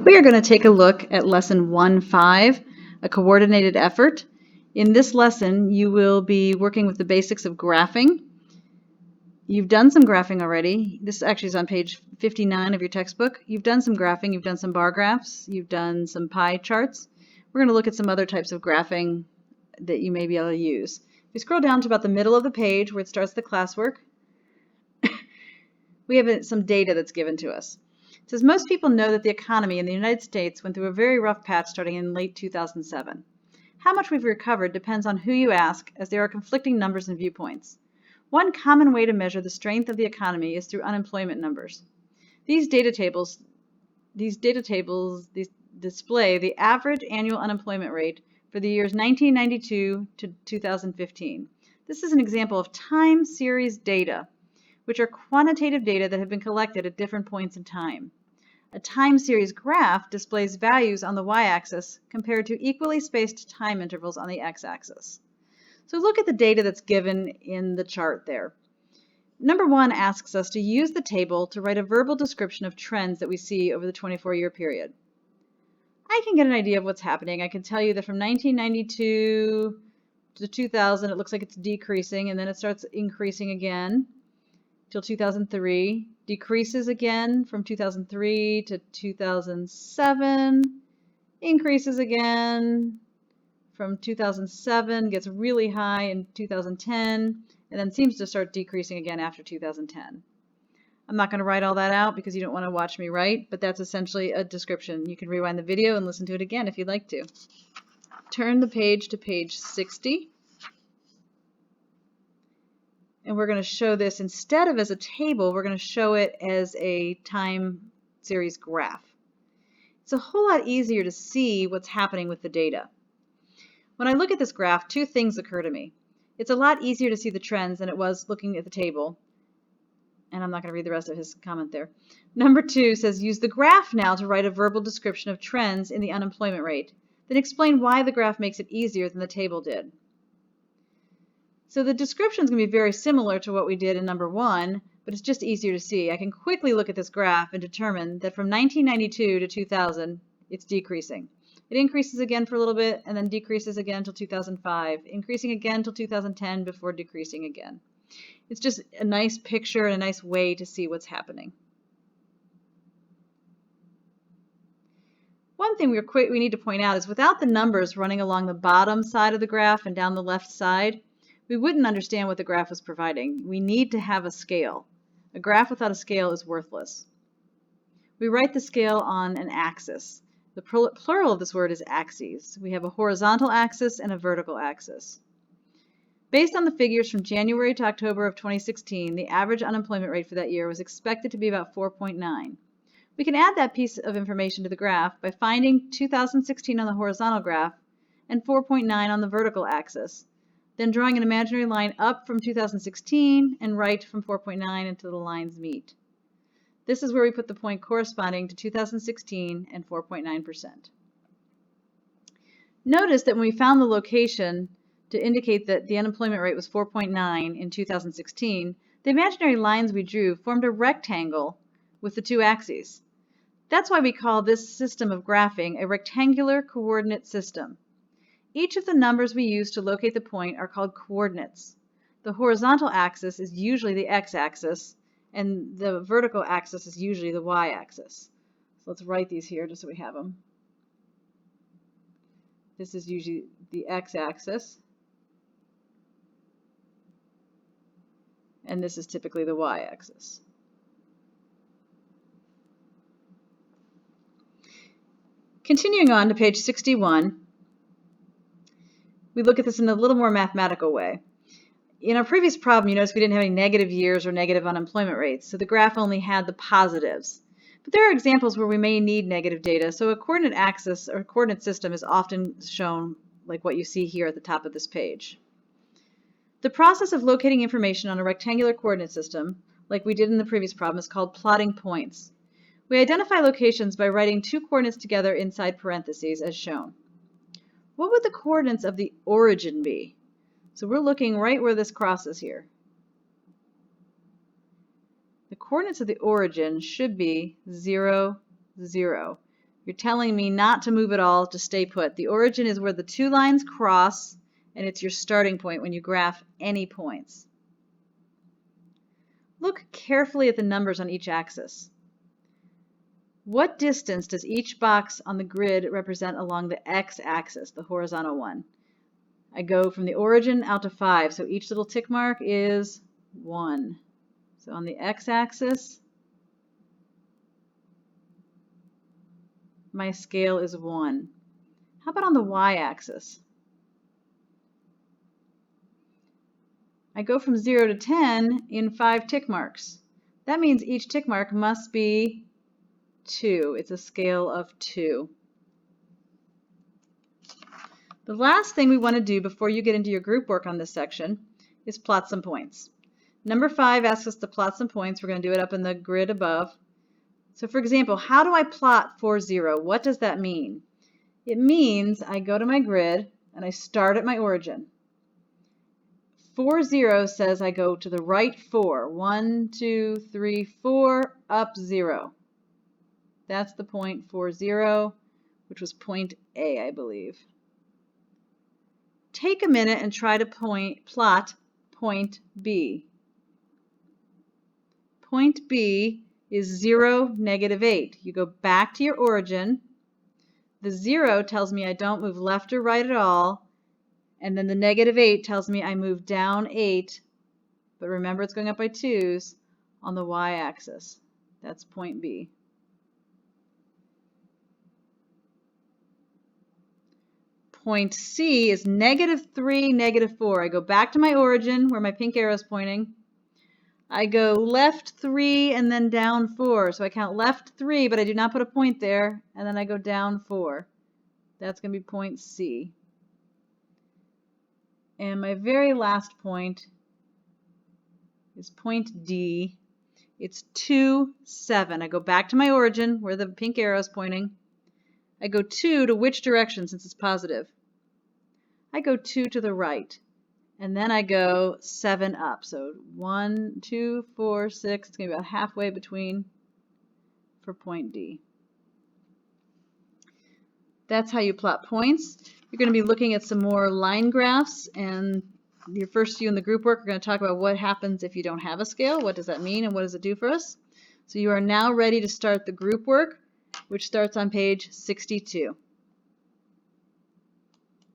We are going to take a look at lesson 1.5, a coordinated effort. In this lesson, you will be working with the basics of graphing. You've done some graphing already. This actually is on page 59 of your textbook. You've done some graphing, you've done some bar graphs, you've done some pie charts. We're going to look at some other types of graphing that you may be able to use. If you scroll down to about the middle of the page where it starts the classwork, we have some data that's given to us. It says most people know that the economy in the United States went through a very rough patch starting in late 2007. How much we've recovered depends on who you ask, as there are conflicting numbers and viewpoints. One common way to measure the strength of the economy is through unemployment numbers. These data tables display the average annual unemployment rate for the years 1992 to 2015. This is an example of time series data, which are quantitative data that have been collected at different points in time. A time series graph displays values on the y-axis compared to equally spaced time intervals on the x-axis. So look at the data that's given in the chart there. Number 1 asks us to use the table to write a verbal description of trends that we see over the 24-year period. I can get an idea of what's happening. I can tell you that from 1992 to 2000, it looks like it's decreasing, and then it starts increasing again till 2003, decreases again from 2003 to 2007, increases again from 2007, gets really high in 2010, and then seems to start decreasing again after 2010. I'm not going to write all that out because you don't want to watch me write, but that's essentially a description. You can rewind the video and listen to it again if you'd like to. Turn the page to page 60. And we're going to show this instead of as a table, we're going to show it as a time series graph. It's a whole lot easier to see what's happening with the data. When I look at this graph, two things occur to me. It's a lot easier to see the trends than it was looking at the table. And I'm not going to read the rest of his comment there. Number 2 says, use the graph now to write a verbal description of trends in the unemployment rate. Then explain why the graph makes it easier than the table did. So the description is going to be very similar to what we did in number 1, but it's just easier to see. I can quickly look at this graph and determine that from 1992 to 2000, it's decreasing. It increases again for a little bit and then decreases again until 2005, increasing again until 2010 before decreasing again. It's just a nice picture and a nice way to see what's happening. One thing we need to point out is without the numbers running along the bottom side of the graph and down the left side, we wouldn't understand what the graph was providing. We need to have a scale. A graph without a scale is worthless. We write the scale on an axis. The plural of this word is axes. We have a horizontal axis and a vertical axis. Based on the figures from January to October of 2016, the average unemployment rate for that year was expected to be about 4.9. We can add that piece of information to the graph by finding 2016 on the horizontal graph and 4.9 on the vertical axis, then drawing an imaginary line up from 2016 and right from 4.9 until the lines meet. This is where we put the point corresponding to 2016 and 4.9%. Notice that when we found the location to indicate that the unemployment rate was 4.9 in 2016, the imaginary lines we drew formed a rectangle with the two axes. That's why we call this system of graphing a rectangular coordinate system. Each of the numbers we use to locate the point are called coordinates. The horizontal axis is usually the x-axis, and the vertical axis is usually the y-axis. So let's write these here just so we have them. This is usually the x-axis, and this is typically the y-axis. Continuing on to page 61, we look at this in a little more mathematical way. In our previous problem, you notice we didn't have any negative years or negative unemployment rates, so the graph only had the positives. But there are examples where we may need negative data, so a coordinate axis or coordinate system is often shown like what you see here at the top of this page. The process of locating information on a rectangular coordinate system, like we did in the previous problem, is called plotting points. We identify locations by writing two coordinates together inside parentheses as shown. What would the coordinates of the origin be? So we're looking right where this crosses here. The coordinates of the origin should be 0, 0. You're telling me not to move at all, to stay put. The origin is where the two lines cross, and it's your starting point when you graph any points. Look carefully at the numbers on each axis. What distance does each box on the grid represent along the x-axis, the horizontal one? I go from the origin out to 5, so each little tick mark is 1. So on the x-axis, my scale is 1. How about on the y-axis? I go from 0 to 10 in 5 tick marks. That means each tick mark must be 2. It's a scale of 2. The last thing we want to do before you get into your group work on this section is plot some points. Number 5 asks us to plot some points. We're going to do it up in the grid above. So for example, how do I plot 4, 0? What does that mean? It means I go to my grid and I start at my origin. 4, 0 says I go to the right 4. 1, 2, 3, 4, up 0. That's the point 4, 0, which was point A, I believe. Take a minute and try to plot point B. Point B is 0, negative 8. You go back to your origin. The 0 tells me I don't move left or right at all. And then the negative 8 tells me I move down 8. But remember, it's going up by 2's on the y-axis. That's point B. Point C is negative 3, negative 4. I go back to my origin where my pink arrow is pointing. I go left 3 and then down 4. So I count left 3, but I do not put a point there. And then I go down 4. That's going to be point C. And my very last point is point D. It's 2, 7. I go back to my origin where the pink arrow is pointing. I go 2 to which direction since it's positive? I go 2 to the right. And then I go 7 up. So 1, 2, 4, 6. It's going to be about halfway between for point D. That's how you plot points. You're going to be looking at some more line graphs, and your first few in the group work are going to talk about what happens if you don't have a scale. What does that mean and what does it do for us? So you are now ready to start the group work, which starts on page 62.